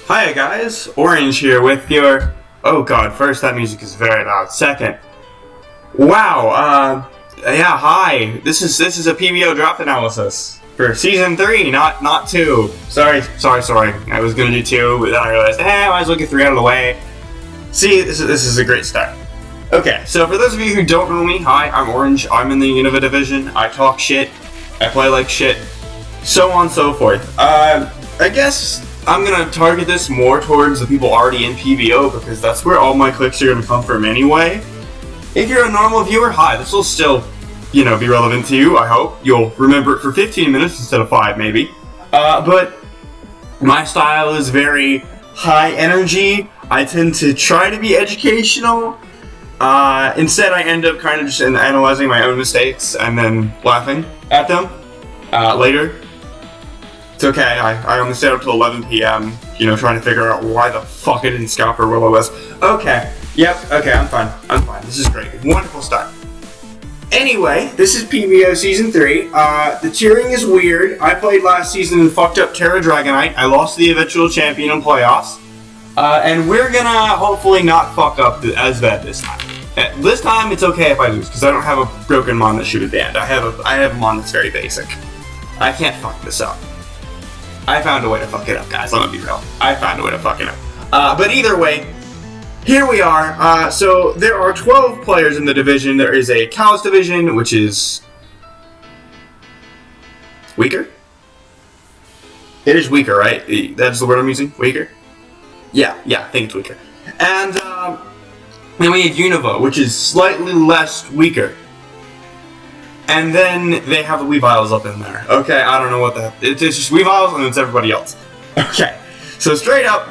Hi guys, Orange here with your... Oh god, first, that music is very loud. Second, wow, yeah, hi. This is a PBO draft analysis for Season 3, not 2. Sorry. I was gonna do 2, but then I realized, I might as well get 3 out of the way. See, this is a great start. Okay, so for those of you who don't know me, hi, I'm Orange. I'm in the Innova division. I talk shit. I play like shit. So on and so forth. I guess I'm gonna target this more towards the people already in PBO because that's where all my clicks are gonna come from anyway. If you're a normal viewer, hi, this will still, be relevant to you, I hope. You'll remember it for 15 minutes instead of 5, maybe. But my style is very high energy. I tend to try to be educational. Instead, I end up kind of just analyzing my own mistakes and then laughing at them later. It's okay, I only stayed up till 11 p.m., trying to figure out why the fuck I didn't scout for Will-O-Wisp. Okay, okay, I'm fine. This is great. Wonderful start. Anyway, this is PBO Season 3. The tiering is weird. I played last season and fucked up Terra Dragonite. I lost the eventual champion in playoffs. And we're gonna hopefully not fuck up as bad this time. This time it's okay if I lose, because I don't have a broken mon that should have banned. I have a mon that's very basic. I can't fuck this up. I found a way to fuck it up, guys. Let me be real. I found a way to fuck it up. But either way, here we are. So there are 12 players in the division. There is a Cows division, which is weaker. It is weaker, right? That's the word I'm using. Weaker. Yeah, I think it's weaker. And then we have Unova, which is slightly less weaker. And then they have the Weaviles up in there. Okay, I don't know what it's just Weaviles and it's everybody else. Okay, so straight up,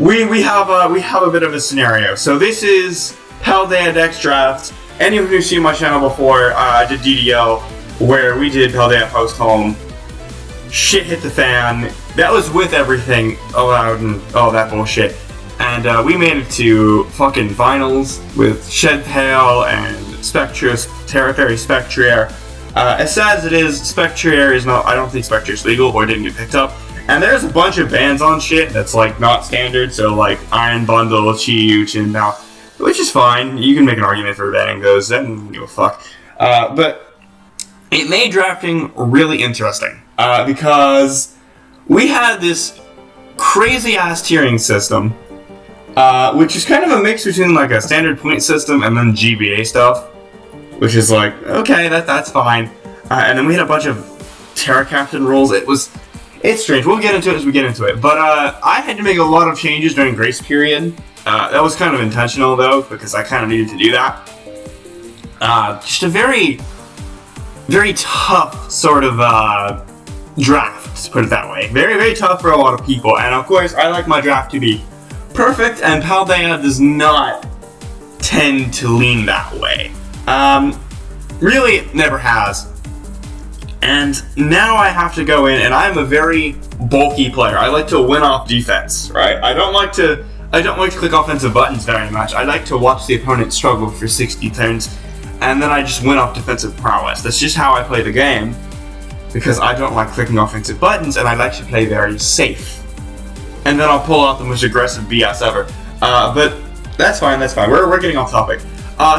we have a bit of a scenario. So this is PALDEA Dex Draft. Anyone who's seen my channel before, I did DDO, where we did PALDEA Post Home. Shit hit the fan. That was with everything allowed and all that bullshit. And we made it to fucking finals with Shed Pale and Spectre's Terra Fairy Spectrier. As sad as it is, Spectrier is not, I don't think Spectrier is legal or didn't get picked up. And there's a bunch of bans on shit that's like not standard, so like Iron Bundle, Chi-Yu, Chin-Bao, which is fine. You can make an argument for banning those, I don't give a fuck. But it made drafting really interesting, because we had this crazy ass tiering system, which is kind of a mix between like a standard point system and then GBA stuff, which is like, okay, that's fine. And then we had a bunch of Terra Captain roles. It's strange. We'll get into it as we get into it. But I had to make a lot of changes during Grace Period. That was kind of intentional though, because I kind of needed to do that. Just a very, very tough sort of draft, to put it that way. Very, very tough for a lot of people. And of course, I like my draft to be perfect, and PALDEA does not tend to lean that way. Really, it never has. And now I have to go in, and I'm a very bulky player. I like to win off defense, right? I don't like to click offensive buttons very much. I like to watch the opponent struggle for 60 turns, and then I just win off defensive prowess. That's just how I play the game, because I don't like clicking offensive buttons, and I like to play very safe. And then I'll pull out the most aggressive BS ever. But that's fine. We're getting off topic.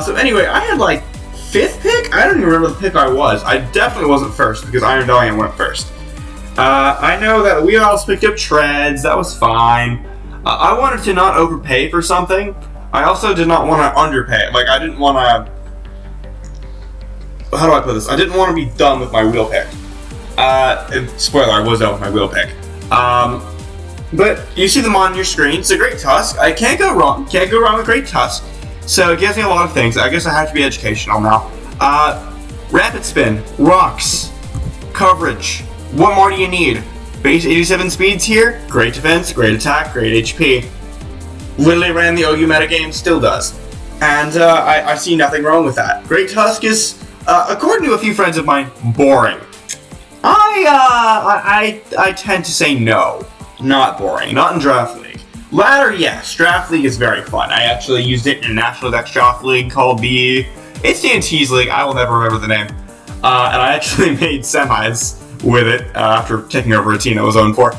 So anyway, I had like 5th pick? I don't even remember the pick I was. I definitely wasn't first because Iron Valiant went first. I know that we all picked up Treads. That was fine. I wanted to not overpay for something. I also did not want to underpay. Like, I didn't want to... How do I put this? I didn't want to be done with my wheel pick. Spoiler, I was done with my wheel pick. But you see them on your screen. It's a Great Tusk. I can't go wrong. Can't go wrong with Great Tusk. So it gives me a lot of things. I guess I have to be educational now. Rapid Spin, Rocks, Coverage. What more do you need? Base 87 speeds here. Great defense, great attack, great HP. Literally ran the OU metagame, still does. And I see nothing wrong with that. Great Tusk is, according to a few friends of mine, boring. I tend to say no. Not boring. Not in Draft League. Ladder, yes. Draft League is very fun. I actually used it in a National Dex Draft League called it's D&T's League. I will never remember the name. And I actually made semis with it after taking over a team that was 0-4.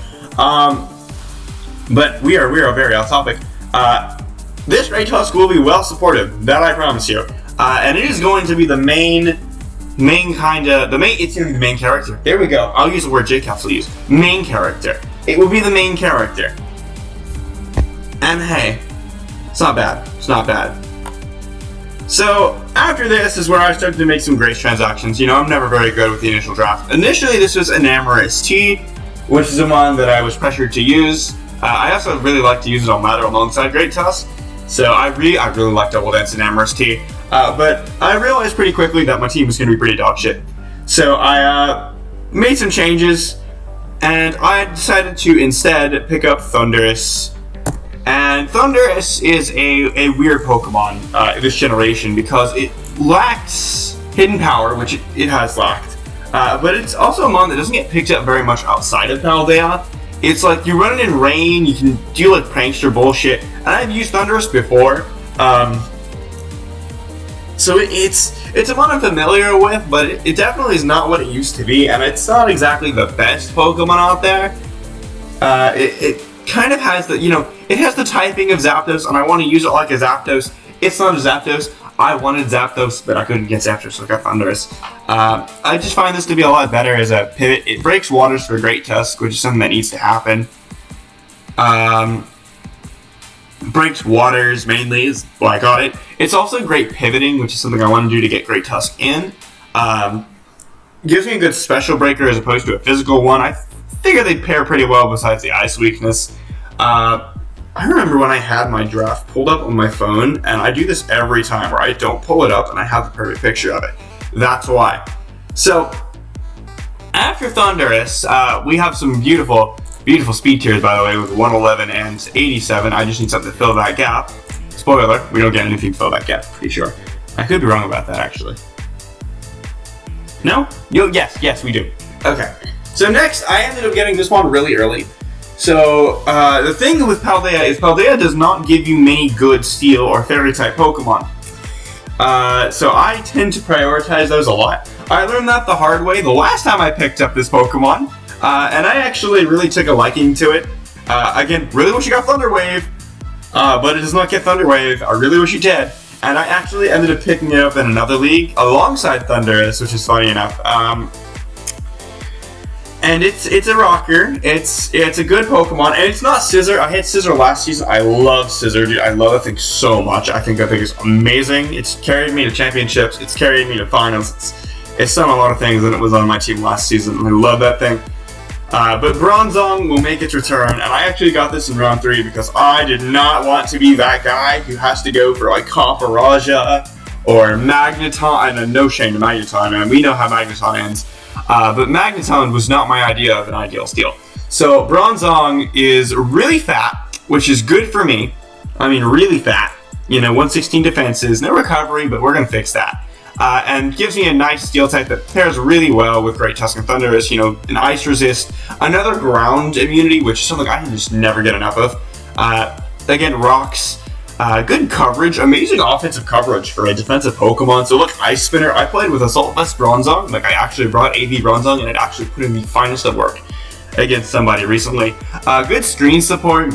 But we are very off topic. This Great Tusk will be well supported, that I promise you. And it is going to be the main it's going to be the main character. There we go. I'll use the word JCaps will use. Main character. It will be the main character. And hey, it's not bad. It's not bad. So, after this is where I started to make some Grace transactions. You know, I'm never very good with the initial draft. Initially, this was an Amorous T, which is the one that I was pressured to use. I also really like to use it on ladder alongside Great Tusk. So, I really like Double Dance and Amorous T. But I realized pretty quickly that my team was going to be pretty dog shit. So, I made some changes, and I decided to instead pick up Thundurus. And Thundurus is a weird Pokemon this generation because it lacks Hidden Power, which it has lacked. But it's also a mon that doesn't get picked up very much outside of Paldea. It's like you run it in rain, you can do like prankster bullshit. And I've used Thundurus before. So it's a mon I'm familiar with, but it definitely is not what it used to be. And it's not exactly the best Pokemon out there. It kind of has the, it has the typing of Zapdos, and I want to use it like a Zapdos. It's not a Zapdos. I wanted Zapdos, but I couldn't get Zapdos, so I got Thundurus. I just find this to be a lot better as a pivot. It breaks waters for Great Tusk, which is something that needs to happen. Breaks waters, mainly, is why I got it. It's also great pivoting, which is something I want to do to get Great Tusk in. Gives me a good special breaker as opposed to a physical one. I figure they pair pretty well besides the ice weakness. I remember when I had my draft pulled up on my phone, and I do this every time where I don't pull it up and I have the perfect picture of it. That's why. So, after Thundurus, we have some beautiful speed tiers, by the way, with 111 and 87. I just need something to fill that gap. Spoiler, we don't get anything to fill that gap, pretty sure. I could be wrong about that, actually. No? Yes, we do. Okay. So next, I ended up getting this one really early. So, the thing with Paldea is Paldea does not give you many good Steel or Fairy-type Pokemon. So I tend to prioritize those a lot. I learned that the hard way the last time I picked up this Pokemon, and I actually really took a liking to it. Again, really wish you got Thunder Wave, but it does not get Thunder Wave. I really wish you did. And I actually ended up picking it up in another league alongside Thundurus, which is funny enough. And it's a rocker. It's a good Pokemon, and it's not Scizor. I had Scizor last season. I love Scizor, dude. I love that thing so much. I think that thing is amazing. It's carried me to championships. It's carried me to finals. It's done a lot of things, and it was on my team last season. I love that thing. But Bronzong will make its return, and I actually got this in round 3 because I did not want to be that guy who has to go for like Copperajah or Magneton. And no shame to Magneton, man. We know how Magneton ends. But Magneton was not my idea of an ideal Steel. So Bronzong is really fat, which is good for me. I mean, really fat. 116 defenses, no recovery, but we're going to fix that. And gives me a nice Steel type that pairs really well with Great Tusk and Thundurus. An Ice Resist, another Ground immunity, which is something I can just never get enough of. Again, Rocks. Good coverage, amazing offensive coverage for a defensive Pokemon. So look, Ice Spinner, I played with Assault Vest Bronzong. Like, I actually brought AV Bronzong, and it actually put in the finest of work against somebody recently. Good screen support,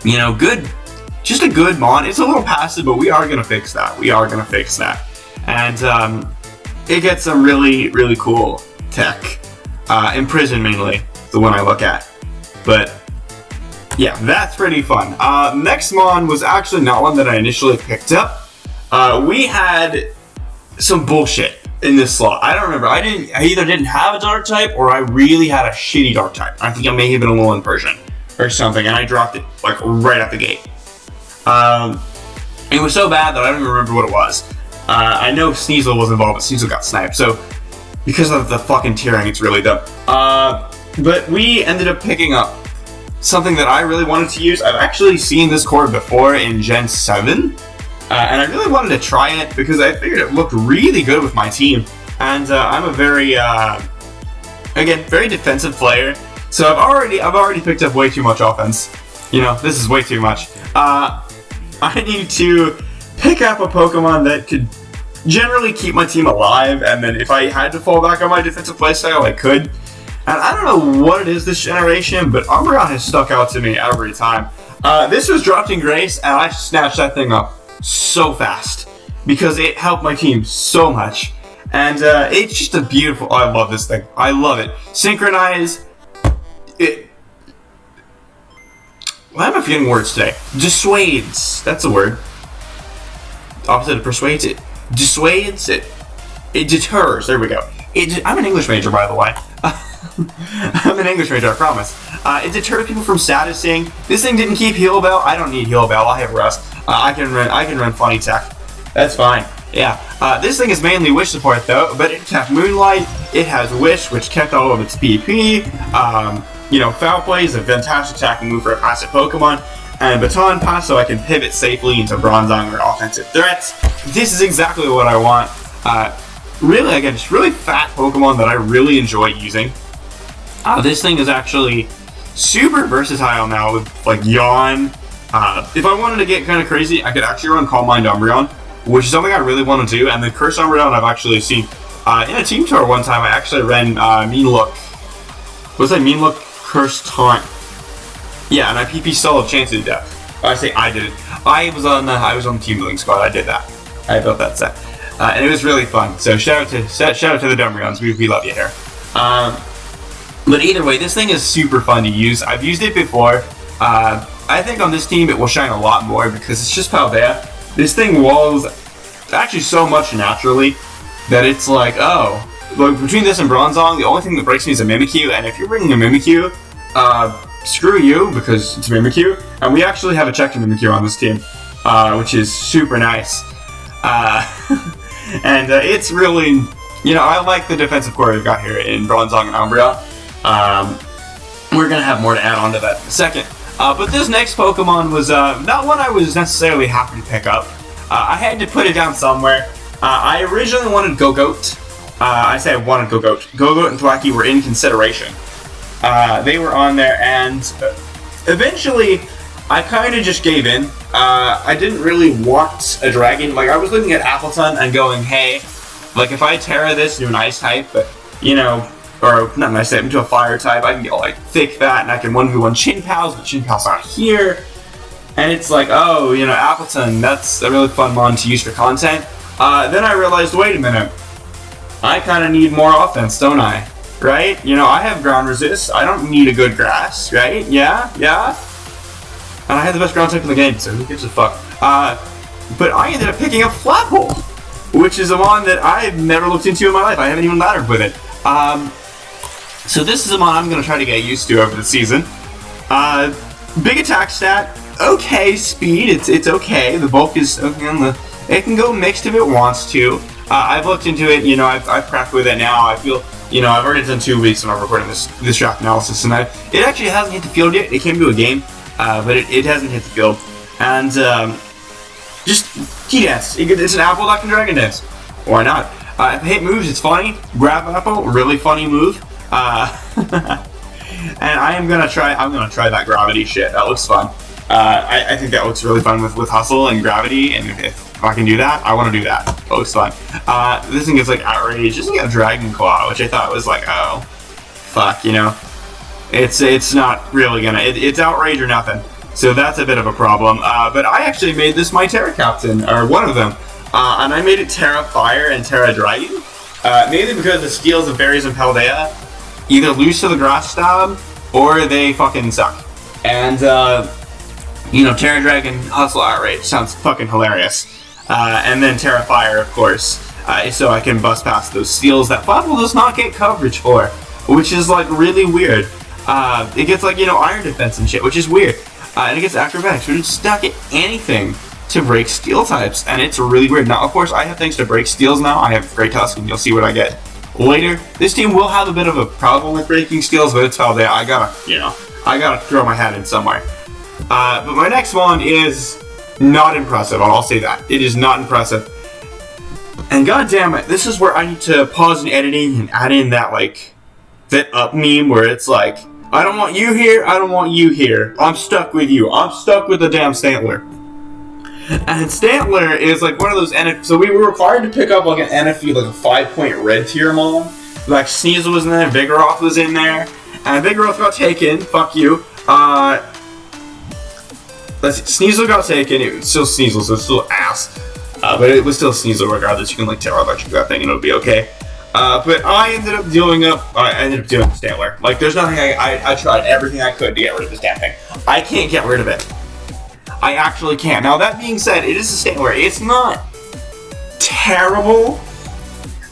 just a good mon. It's a little passive, but we are going to fix that. And it gets some really, really cool tech. Imprison, mainly, the one I look at. But yeah, that's pretty fun. Next mon was actually not one that I initially picked up. We had some bullshit in this slot. I don't remember. I either didn't have a dark type or I really had a shitty dark type. I think I may have been a Alolan Persian or something, and I dropped it like right out the gate. It was so bad that I don't even remember what it was. I know Sneasel was involved, but Sneasel got sniped. So because of the fucking tearing, it's really dumb. But we ended up picking up something that I really wanted to use. I've actually seen this cord before in Gen 7, and I really wanted to try it because I figured it looked really good with my team. And I'm a very, again, very defensive player, so I've already picked up way too much offense. This is way too much. I need to pick up a Pokemon that could generally keep my team alive, and then if I had to fall back on my defensive playstyle, I could. And I don't know what it is this generation, but Umbreon has stuck out to me every time. This was dropped in Grace, and I snatched that thing up so fast because it helped my team so much. And it's just a beautiful... I love this thing. I love it. Synchronize. Why am I forgetting words today? Dissuades. That's a word. Opposite of persuades it. Dissuades it. It deters. There we go. I'm an English major, by the way. I'm an English major, I promise. It deters people from statusing. This thing didn't keep Heal Bell. I don't need Heal Bell. I have Rust. I can run Funny Tech. That's fine. Yeah. This thing is mainly Wish support though, but it kept Moonlight. It has Wish, which kept all of its PP. Foul Play is a fantastic attacking move for a passive Pokemon. And Baton Pass so I can pivot safely into Bronzong or offensive threats. This is exactly what I want. Really, again, just really fat Pokemon that I really enjoy using. This thing is actually super versatile now with, like, Yawn. If I wanted to get kind of crazy, I could actually run Calm Mind Umbreon, which is something I really want to do. And the Curse Umbreon I've actually seen in a team tour one time. I actually ran Mean Look. What's that? Mean Look Curse Taunt. Yeah, and I PP Solid Chance to Death. I say I did it. I was on the team building squad. I did that. I built that set. And it was really fun. So shout out to the Dumbreons. We love you here. But either way, this thing is super fun to use. I've used it before. I think on this team it will shine a lot more because it's just Paldea. This thing walls actually so much naturally that it's like, oh, like between this and Bronzong, the only thing that breaks me is a Mimikyu. And if you're bringing a Mimikyu, screw you because it's Mimikyu. And we actually have a check Mimikyu on this team, which is super nice. And it's really, I like the defensive core we've got here in Bronzong and Umbreon. We're going to have more to add on to that in a second. But this next Pokemon was not one I was necessarily happy to pick up. I had to put it down somewhere. I originally wanted Go-Goat. I say I wanted Go-Goat. Go-Goat and Thwackey were in consideration. They were on there, and eventually I kind of just gave in. I didn't really want a dragon. Like, I was looking at Appleton and going, hey, like, if I Terra this into an ice type, but, or not an ice type, into a fire type, I can get, like, thick, fat, and I can 1v1 Chin-Pals, but Chin-Pal's not here. And it's like, oh, Appleton, that's a really fun mon to use for content. Then I realized, wait a minute, I kind of need more offense, don't I? Right? I have ground resist. I don't need a good grass, right? Yeah? And I had the best ground type in the game, so who gives a fuck? But I ended up picking up Flaphole, which is a mon that I've never looked into in my life. I haven't even laddered with it. So this is a mon I'm going to try to get used to over the season. Big attack stat, okay speed, it's okay. The bulk is okay. It can go mixed if it wants to. I've looked into it, I've prepped with it now. I feel, I've already done 2 weeks when I'm recording this draft analysis, and it actually hasn't hit the field yet. It came to a game. But it hasn't hit the field. And just key dance. It's an apple that can dragon dance. Why not? If it hit moves, it's funny. Grab apple, really funny move. And I'm gonna try that gravity shit. That looks fun. I think that looks really fun with hustle and gravity. And if I can do that, I want to do that. That looks fun. This thing is like outrage. Just like a dragon claw, which I thought was like, oh, fuck, It's not really gonna. It's outrage or nothing. So that's a bit of a problem. But I actually made this my Terra Captain, or one of them, and I made it Terra Fire and Terra Dragon, mainly because the steals of berries and Paldea either lose to the Grass Stab or they fucking suck. And Terra Dragon Hustle Outrage sounds fucking hilarious. And then Terra Fire, of course, so I can bust past those steals that Flappable does not get coverage for, which is like really weird. It gets like, iron defense and shit, which is weird. And it gets acrobatics, but it's not get anything to break steel types, and it's really weird. Now, of course, I have things to break steels now. I have Great Tusk, and you'll see what I get later. This team will have a bit of a problem with breaking steels, but it's Paldea. I gotta throw my hat in somewhere. But my next one is not impressive. I'll say that. It is not impressive. And god damn it, this is where I need to pause in editing and add in that, that up meme where it's like, I don't want you here, I don't want you here. I'm stuck with you. I'm stuck with the damn Stantler. And Stantler is like one of those NF... So we were required to pick up like an NFE, like a 5-point red tier mon. Like, Sneasel was in there, Vigoroth was in there, and Vigoroth got taken, fuck you. Let's see, Sneasel got taken, it was still Sneasel, so it's still ass. But it was still Sneasel regardless, you can like Terra Electric that thing and it'll be okay. But I ended up doing Stantler. Like, there's nothing I tried everything I could to get rid of this damn thing. I can't get rid of it. I actually can't. Now, that being said, it is a Stantler. It's not terrible.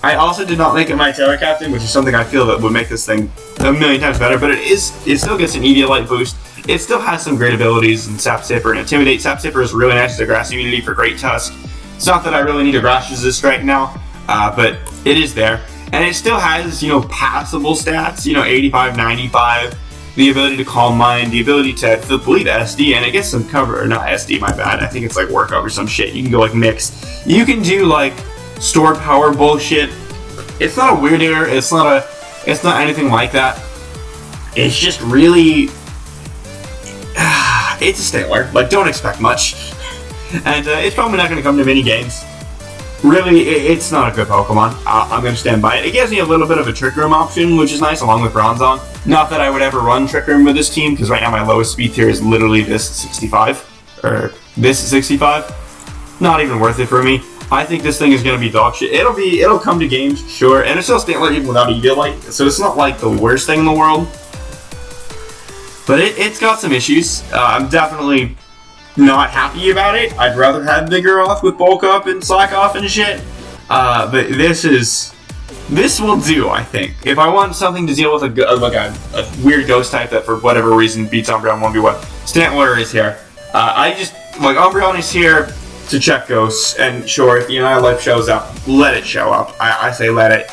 I also did not make it my Terra Captain, which is something I feel that would make this thing a million times better, but it still gets an Eviolite boost. It still has some great abilities in Sap Sipper and Intimidate. Sap Sipper is really nice as a grass immunity for Great Tusk. It's not that I really need a grass resist right now, but it is there. And it still has, passable stats, 85, 95, the ability to Calm Mind, the ability to bleed SD, and it gets some cover, or not SD, my bad, I think it's like Work Over some shit. You can go like Mix. You can do like Store Power bullshit. It's not a weird error, it's not anything like that. It's just really, it's a Stantler, like don't expect much. And it's probably not going to come to many games. Really, it's not a good Pokemon. I'm going to stand by it. It gives me a little bit of a Trick Room option, which is nice, along with Bronzong. Not that I would ever run Trick Room with this team, because right now my lowest speed tier is literally this 65. Or this 65. Not even worth it for me. I think this thing is going to be dog shit. It'll come to games, sure. And it's still Stantler even without Eviolite, so it's not like the worst thing in the world. But it's got some issues. I'm definitely not happy about it. I'd rather have Vigoroth with Bulk Up and Slack Off and shit. But this will do, I think. If I want something to deal with a weird ghost type that for whatever reason beats Umbreon 1v1, Stantler is here. Umbreon is here to check ghosts, and sure, if the United Life shows up, let it show up. I say let it.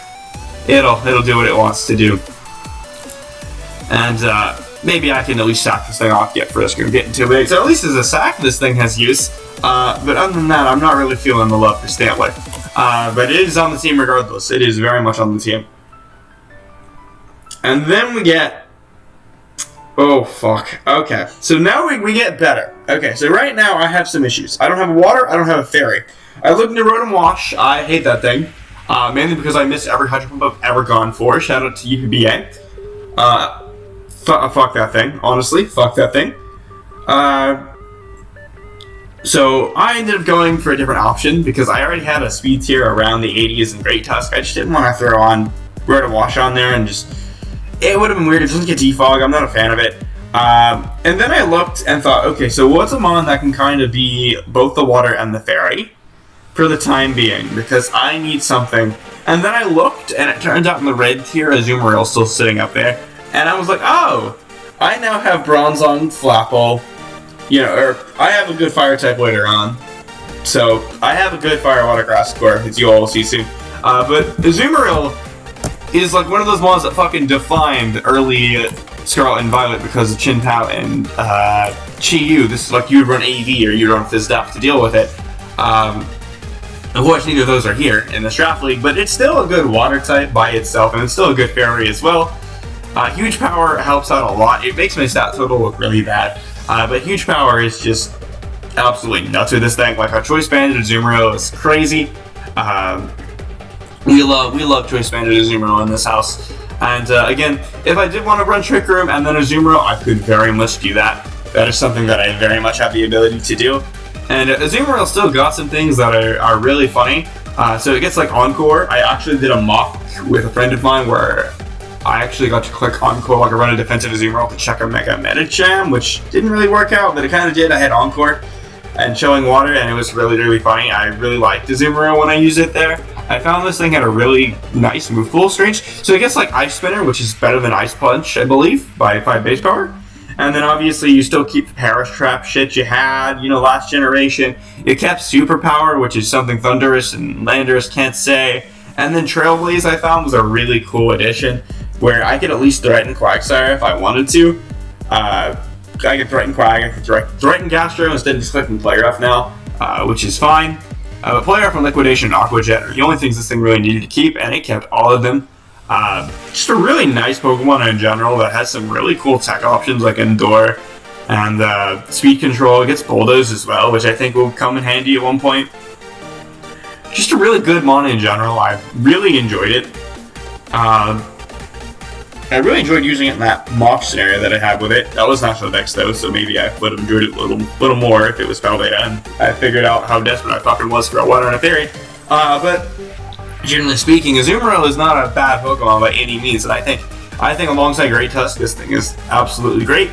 It'll do what it wants to do. And, maybe I can at least sack this thing off, get Frisker, and get into it. So at least as a sack, this thing has use. But other than that, I'm not really feeling the love for Stantler. But it is on the team regardless. It is very much on the team. And then we get... Oh, fuck. Okay. So now we get better. Okay, so right now I have some issues. I don't have a water, I don't have a fairy. I looked into Rotom Wash. I hate that thing. Mainly because I miss every Hydro Pump I've ever gone for. Shout out to UPBA. Fuck that thing, honestly. Fuck that thing. So I ended up going for a different option because I already had a speed tier around the 80s in Great Tusk. I just didn't want to throw on Rotom Wash on there and just... It would have been weird. It doesn't get defog. I'm not a fan of it. And then I looked and thought, okay, so what's a mon that can kind of be both the water and the fairy for the time being? Because I need something. And then I looked, and it turns out in the red tier, Azumarill's still sitting up there. And I was like, oh, I now have Bronzong, Flapple, or I have a good fire type later on. So I have a good fire water grass score, as you all will see soon. But Azumarill is like one of those mons that fucking defined early Scarlet and Violet because of Chin Pao and Chi-Yu. This is like you'd run AV or you'd run Fizz-Duff to deal with it. Unfortunately, neither of those are here in the Draft League, but it's still a good water type by itself, and it's still a good fairy as well. Huge Power helps out a lot. It makes my stat total look really bad, but Huge Power is just absolutely nuts with this thing. Like our Choice Banded Azumarill is crazy. We love Choice Banded Azumarill in this house. And again, if I did want to run Trick Room and then Azumarill, I could very much do that. That is something that I very much have the ability to do. And Azumarill still got some things that are really funny. So it gets like Encore. I actually did a mock with a friend of mine where I actually got to click Encore like I run a defensive Azumarill to check a Mega Medicham, which didn't really work out, but it kind of did. I had Encore and showing water, and it was really, really funny. I really liked Azumarill when I used it there. I found this thing had a really nice move pool range. So it gets like Ice Spinner, which is better than Ice Punch, I believe, by 5 base power. And then obviously you still keep the Perish Trap shit you had, last generation. You kept Super Power, which is something Thundurus and Landorus can't say. And then Trailblaze I found was a really cool addition, where I could at least threaten Quagsire if I wanted to. I could threaten Quag, I could threaten Gastro instead of just clicking Play Rough now, which is fine. But Play Rough and Liquidation and Aqua Jet are the only things this thing really needed to keep, and it kept all of them. Just a really nice Pokemon in general that has some really cool tech options like Endure and Speed Control. It gets Bulldoze as well, which I think will come in handy at one point. Just a really good mon in general. I really enjoyed it. I really enjoyed using it in that mock scenario that I had with it. That was National Dex though, so maybe I would have enjoyed it a little more if it was PALDEA and I figured out how desperate I fucking was for a water and a fairy. But generally speaking, Azumarill is not a bad Pokemon by any means, and I think alongside Great Tusk, this thing is absolutely great.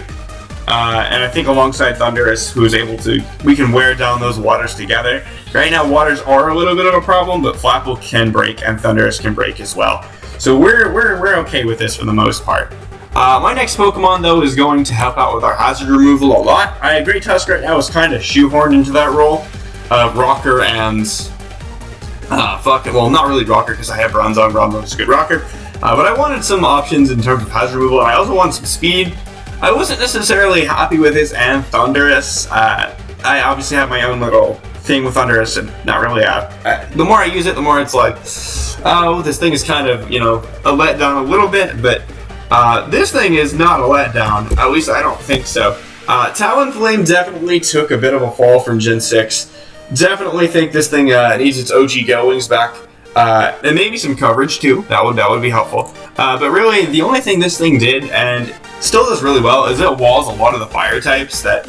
And I think alongside Thundurus, who is able to, we can wear down those waters together. Right now, waters are a little bit of a problem, but Flapple can break and Thundurus can break as well. So we're okay with this for the most part. My next Pokemon though is going to help out with our hazard removal a lot. Great Tusk right now is kind of shoehorned into that role of Rocker and well, not really Rocker because I have Bronzong. Bronzong's a good Rocker, but I wanted some options in terms of hazard removal, and I also wanted some speed. I wasn't necessarily happy with this and Thundurus. I obviously have my own little thing with Thundurus, and not really. The more I use it, the more it's like, oh, this thing is kind of, a letdown a little bit, but this thing is not a letdown. At least I don't think so. Talonflame definitely took a bit of a fall from Gen 6. Definitely think this thing needs its OG goings back. And maybe some coverage too. That would be helpful. But really, the only thing this thing did, and still does really well, is it walls a lot of the fire types that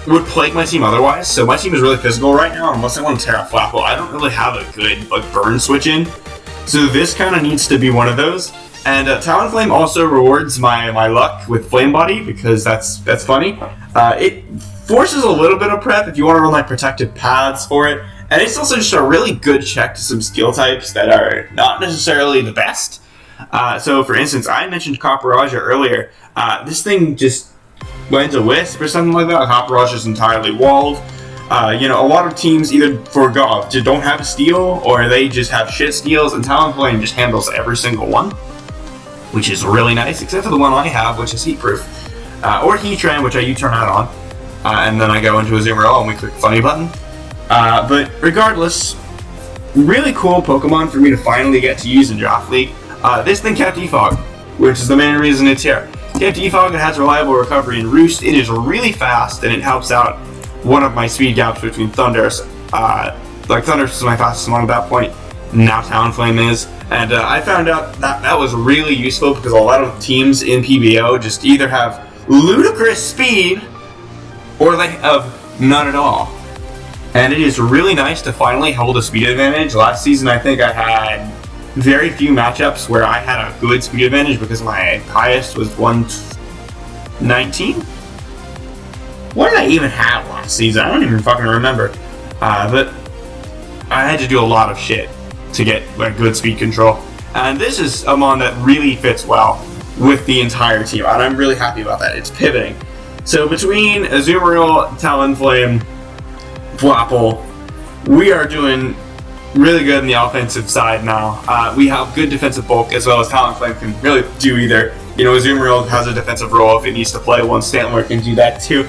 would plague my team otherwise. So my team is really physical right now, unless I want to tear out Flapple. I don't really have a good burn switch in. So this kind of needs to be one of those. And Talonflame also rewards my luck with Flame Body, because that's funny. It forces a little bit of prep if you want to run like protective paths for it. And it's also just a really good check to some skill types that are not necessarily the best. So for instance, I mentioned Copperaja earlier. This thing just went to Wisp or something like that. Copperaja is entirely walled. A lot of teams either don't have a steal, or they just have shit steals, and Talonflame just handles every single one, which is really nice, except for the one I have, which is Heatproof. Or Heatran, which I U-turn out on. And then I go into Azumarill and we click the funny button. But regardless, really cool Pokemon for me to finally get to use in Draft League. This thing kept Efog, which is the main reason it's here. Kept Efog, it has reliable recovery and Roost. It is really fast, and it helps out one of my speed gaps between Thundurus. Thundurus is my fastest one at that point. Now Talonflame is. And I found out that was really useful because a lot of teams in PBO just either have ludicrous speed or they have none at all. And it is really nice to finally hold a speed advantage. Last season I think I had very few matchups where I had a good speed advantage because my highest was 119? What did I even have last season? I don't even fucking remember. But I had to do a lot of shit to get good speed control. And this is a mon that really fits well with the entire team, and I'm really happy about that. It's pivoting. So between Azumarill, Talonflame, Flapple, we are doing really good in the offensive side now. We have good defensive bulk, as well as Talonflame can really do either. Azumarill has a defensive role if it needs to play one. Stantler can do that too.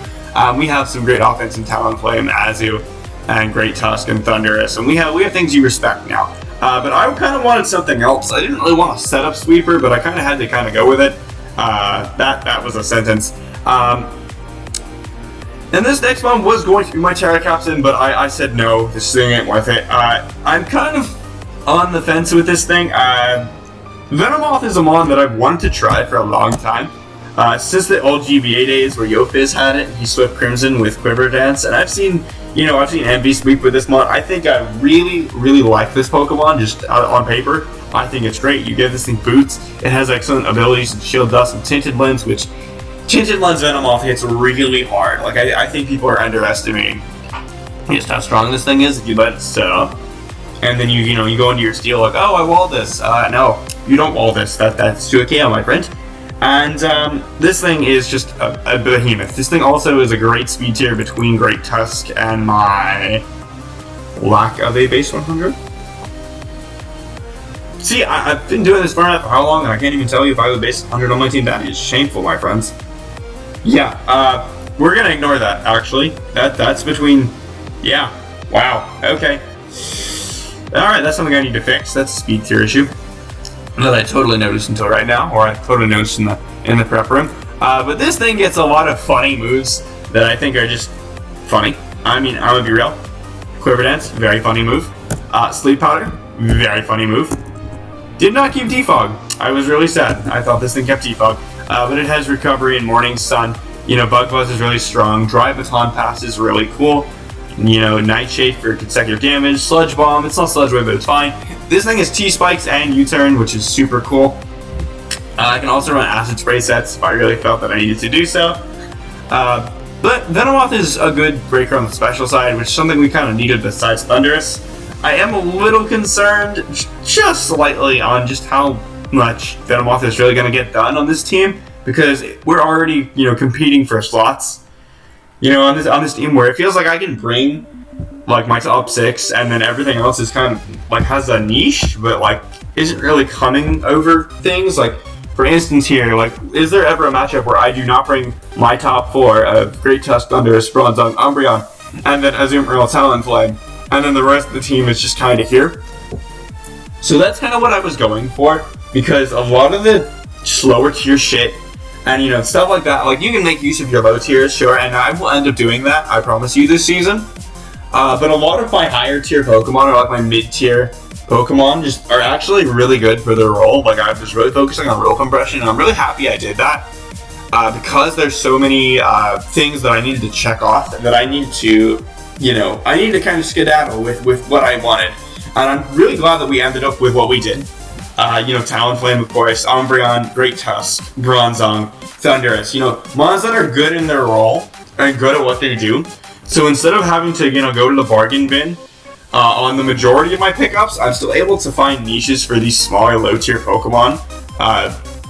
We have some great offense in Talonflame, Azu, and Great Tusk and Thundurus, and we have things you respect now. But I kind of wanted something else. I didn't really want a setup sweeper, but I kind of had to kind of go with it. That was a sentence. And this next one was going to be my Terra Captain, but I said no, this thing ain't worth it. I'm kind of on the fence with this thing. Venomoth is a mon that I've wanted to try for a long time. Since the old GBA days where Yofiz had it, he swept Crimson with Quiver Dance, and I've seen Envy sweep with this mon. I think I really, really like this Pokemon, just on paper. I think it's great. You give this thing boots. It has excellent abilities in Shield Dust and Tinted Lens, which Tinted Lens Venomoth hits really hard. I think people are underestimating just how strong this thing is if you let it set up. And then you go into your steel like, oh, I walled this. No, you don't wall this. That's to a KO, my friend. And this thing is just a behemoth. This thing also is a great speed tier between Great Tusk and my lack of a base 100. See, I've been doing this for how long, and I can't even tell you if I have a base 100 on my team. That is shameful, my friends. Yeah, we're gonna ignore that, actually. That's between... Yeah. Wow. Okay. Alright, that's something I need to fix. That's a speed tier issue that I totally noticed until right now, or I totally noticed in the prep room. But this thing gets a lot of funny moves that I think are just funny. I mean, I'm gonna be real. Quiver Dance, very funny move. Sleep Powder, very funny move. Did not keep Defog. I was really sad. I thought this thing kept Defog. But it has Recovery and Morning Sun. You know, Bug Buzz is really strong. Dry Baton Pass is really cool. You know, Nightshade for consecutive damage. Sludge Bomb, it's not Sludge Wave, but it's fine. This thing is T-Spikes and U-Turn, which is super cool. I can also run Acid Spray sets if I really felt that I needed to do so. But Venomoth is a good breaker on the special side, which is something we kind of needed besides Thundurus. I am a little concerned, just slightly, on just how much Venomoth is really going to get done on this team, because we're already, you know, competing for slots. You know, on this team where it feels like I can bring like my top 6, and then everything else is kind of like has a niche, but like isn't really coming over things. Like for instance here, like is there ever a matchup where I do not bring my top 4 of Great Tusk, Thundurus, Bronzong, Umbreon, and then Azumarill, Talonflame, and then the rest of the team is just kind of here? So that's kind of what I was going for, because a lot of the slower tier shit and, you know, stuff like that, like, you can make use of your low tiers, sure, and I will end up doing that, I promise you, this season. But a lot of my higher tier Pokemon, or like my mid tier Pokemon, just are actually really good for their role. Like, I was really focusing on role compression, and I'm really happy I did that. Because there's so many things that I needed to check off, that I need to, you know, I need to kind of skedaddle with what I wanted. And I'm really glad that we ended up with what we did. You know, Talonflame, of course, Umbreon, Great Tusk, Bronzong, Thundurus. You know, mons that are good in their role and good at what they do. So instead of having to, you know, go to the bargain bin on the majority of my pickups, I'm still able to find niches for these smaller, low-tier Pokemon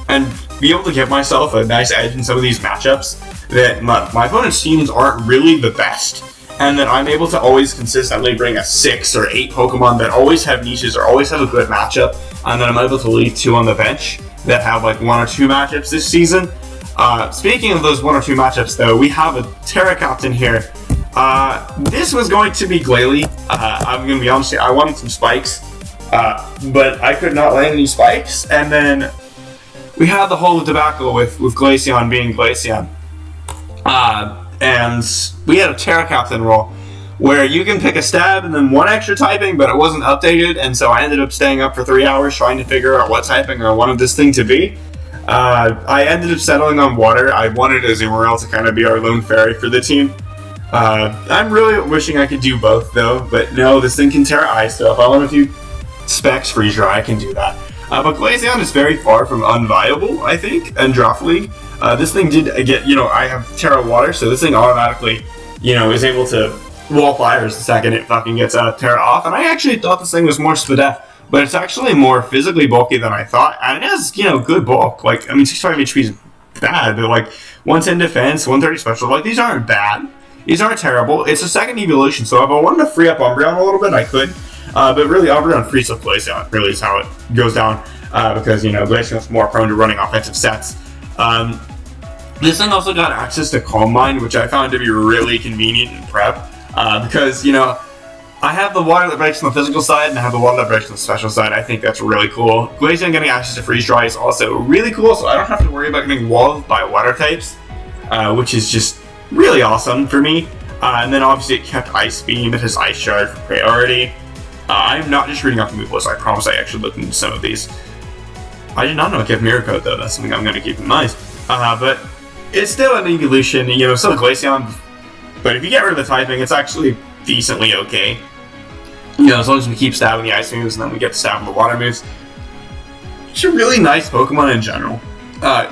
and be able to give myself a nice edge in some of these matchups that my opponent's teams aren't really the best. And then I'm able to always consistently bring a 6 or 8 Pokemon that always have niches or always have a good matchup, and then I'm able to leave 2 on the bench that have like 1 or 2 matchups this season. Speaking of those 1 or 2 matchups though, we have a Terra Captain here. This was going to be Glalie. I'm going to be honest here, I wanted some spikes, but I could not land any spikes, and then we had the whole debacle with Glaceon being Glaceon. And we had a Terra Captain roll where you can pick a stab and then 1 extra typing, but it wasn't updated, and so I ended up staying up for 3 hours trying to figure out what typing I wanted this thing to be. I ended up settling on water. I wanted Azumarill to kind of be our lone fairy for the team. I'm really wishing I could do both though, but no, this thing can Terra Ice, so if I want to do Specs Freeze Dry, I can do that. But Glaceon is very far from unviable, I think, in Draft League. This thing did get, you know, I have Terra Water, so this thing automatically, you know, is able to wall fires the second it fucking gets Terra off. And I actually thought this thing was more Spadef, but it's actually more physically bulky than I thought. And it has, you know, good bulk. Like, I mean, 65 HP is bad, but like 110 defense, 130 special, like these aren't bad. These aren't terrible. It's a second evolution, so if I wanted to free up Umbreon a little bit, I could. But really, Umbreon frees up Glaceon, really is how it goes down, because, you know, Glaceon's more prone to running offensive sets. This thing also got access to Calm Mind, which I found to be really convenient in prep, because, you know, I have the water that breaks on the physical side, and I have the water that breaks on the special side. I think that's really cool. Glaceon getting access to Freeze Dry is also really cool, so I don't have to worry about getting walled by water types, which is just really awesome for me. And then obviously it kept Ice Beam, it has Ice Shard for priority. I'm not just reading off the move list, I promise I actually looked into some of these. I did not know it kept Mirror Coat though, that's something I'm going to keep in mind. But it's still an evolution, you know, still Glaceon, but if you get rid of the typing, it's actually decently okay. You know, as long as we keep stabbing the ice moves and then we get to stab the water moves. It's a really nice Pokemon in general.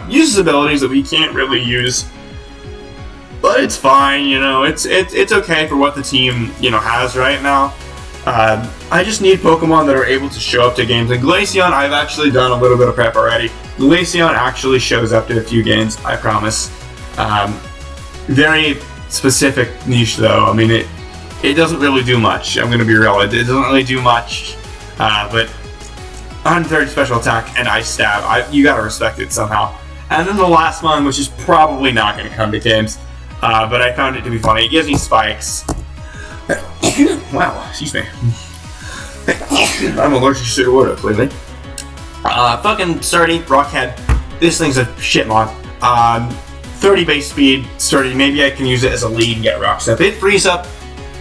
Uses abilities that we can't really use, but it's fine, you know, it's okay for what the team, you know, has right now. I just need Pokemon that are able to show up to games, and Glaceon, I've actually done a little bit of prep already. Glaceon actually shows up to a few games, I promise. Very specific niche though, I mean, it doesn't really do much, I'm going to be real, it doesn't really do much, but 130 special attack and Ice Stab, you gotta respect it somehow. And then the last one, which is probably not going to come to games, but I found it to be funny, it gives me spikes. Wow, excuse me. I'm allergic to water lately. Fucking sturdy, Rockhead. This thing's a shit mod. 30 base speed, sturdy. Maybe I can use it as a lead and get rocks up. It frees up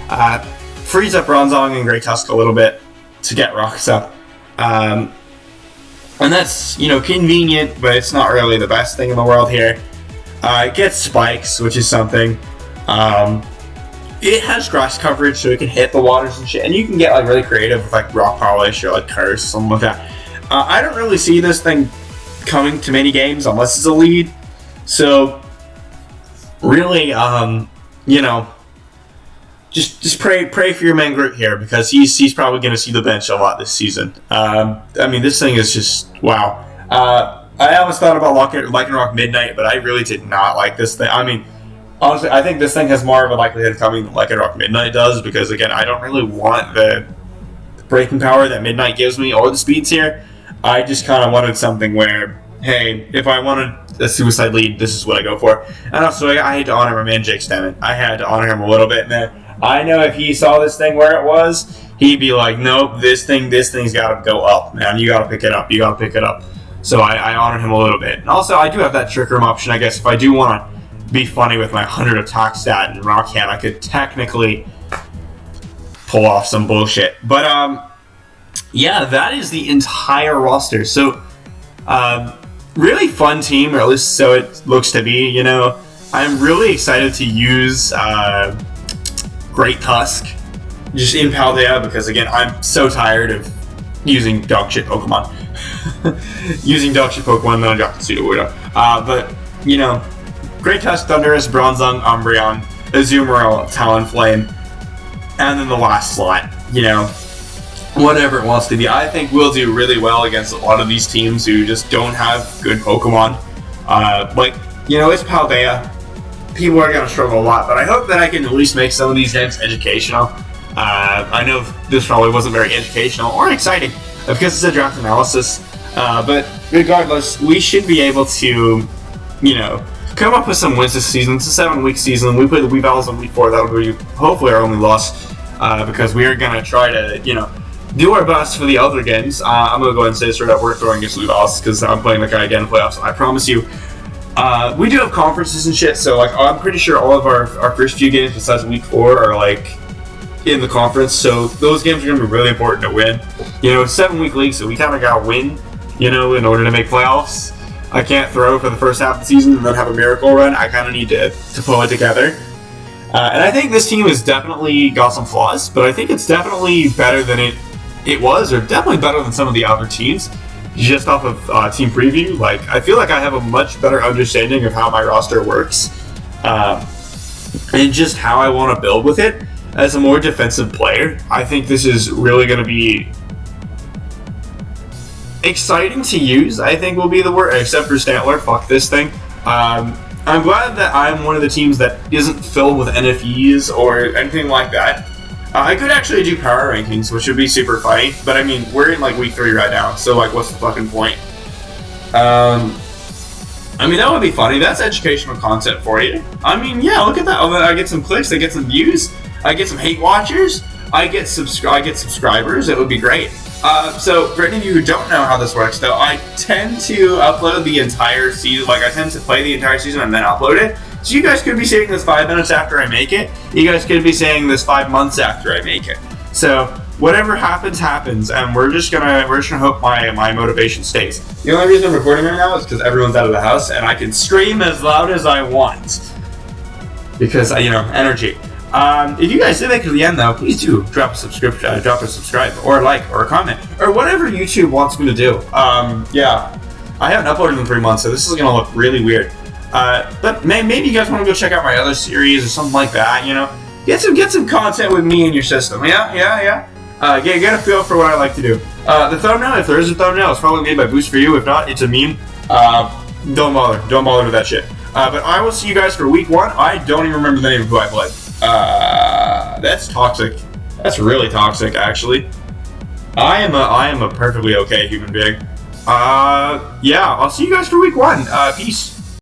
Bronzong and Great Tusk a little bit to get rocks up. And that's, convenient, but it's not really the best thing in the world here. It gets spikes, which is something. It has grass coverage, so it can hit the waters and shit. And you can get like really creative with like rock polish or like curse, something like that. I don't really see this thing coming to many games unless it's a lead. So really, just pray for your man Groot here, because he's probably going to see the bench a lot this season. This thing is just wow. I always thought about Lycanroc Midnight, but I really did not like this thing. Honestly, I think this thing has more of a likelihood of coming than Lycanroc Midnight does, because again, I don't really want the breaking power that Midnight gives me or the speeds here. I just kind of wanted something where, hey, if I wanted a suicide lead, this is what I go for. And also, I had to honor my man Jake Stammen. I had to honor him a little bit in there. I know if he saw this thing where it was, he'd be like, nope, this thing's got to go up, man. You got to pick it up. So I honored him a little bit. And also, I do have that Trick Room option, I guess. If I do want to be funny with my 100 attack stat and Rock Hand, I could technically pull off some bullshit. But, yeah, that is the entire roster. So, really fun team, or at least so it looks to be, I'm really excited to use Great Tusk just in Paldea, because again, I'm so tired of using dog shit Pokemon. Then I got the Pseudo Weirdo. But, Great Tusk, Thundurus, Bronzong, Umbreon, Azumarill, Talonflame, and then the last slot, whatever it wants to be. I think we'll do really well against a lot of these teams who just don't have good Pokemon. It's Paldea. People are going to struggle a lot, but I hope that I can at least make some of these games educational. I know this probably wasn't very educational or exciting because it's a draft analysis, but regardless, we should be able to, come up with some wins this season. It's a 7-week season. We play the Weavils on week 4. That'll be hopefully our only loss, because we are going to try to, do our best for the other games. I'm going to go ahead and say straight up, we're throwing against Weavils because I'm playing the guy again in playoffs. I promise you. We do have conferences and shit, so I'm pretty sure all of our first few games besides week 4 are in the conference, so those games are going to be really important to win. 7-week league, so we kind of got to win, in order to make playoffs. I can't throw for the first half of the season and then have a miracle run. I kind of need to pull it together. And I think this team has definitely got some flaws, but I think it's definitely better than it was, or definitely better than some of the other teams. Just off of team preview, I feel like I have a much better understanding of how my roster works, and just how I want to build with it as a more defensive player. I think this is really going to be exciting to use, I think will be the word, except for Stantler. Fuck this thing. I'm glad that I'm one of the teams that isn't filled with NFEs or anything like that. I could actually do power rankings, which would be super funny, but we're in week 3 right now, so what's the fucking point? That would be funny. That's educational content for you. Yeah, look at that. I get some clicks, I get some views, I get some hate watchers, I get subscribers. It would be great. So for any of you who don't know how this works, though, I tend to upload the entire season. I tend to play the entire season and then upload it. So you guys could be seeing this 5 minutes after I make it. You guys could be seeing this 5 months after I make it. So whatever happens, and we're just gonna hope my motivation stays. The only reason I'm recording right now is because everyone's out of the house and I can scream as loud as I want. Because energy. If you guys did make it to the end, though, please do drop a subscribe, or a like, or a comment, or whatever YouTube wants me to do. Yeah, I haven't uploaded in 3 months, so this is gonna look really weird. But maybe you guys want to go check out my other series or something like that. Get some content with me in your system. Yeah. Get a feel for what I like to do. The thumbnail, if there is a thumbnail, it's probably made by Boost for You. If not, it's a meme. Don't bother with that shit. But I will see you guys for week 1. I don't even remember the name of who I played. That's toxic. That's really toxic, actually. I am a perfectly okay human being. Yeah, I'll see you guys for week 1. Peace.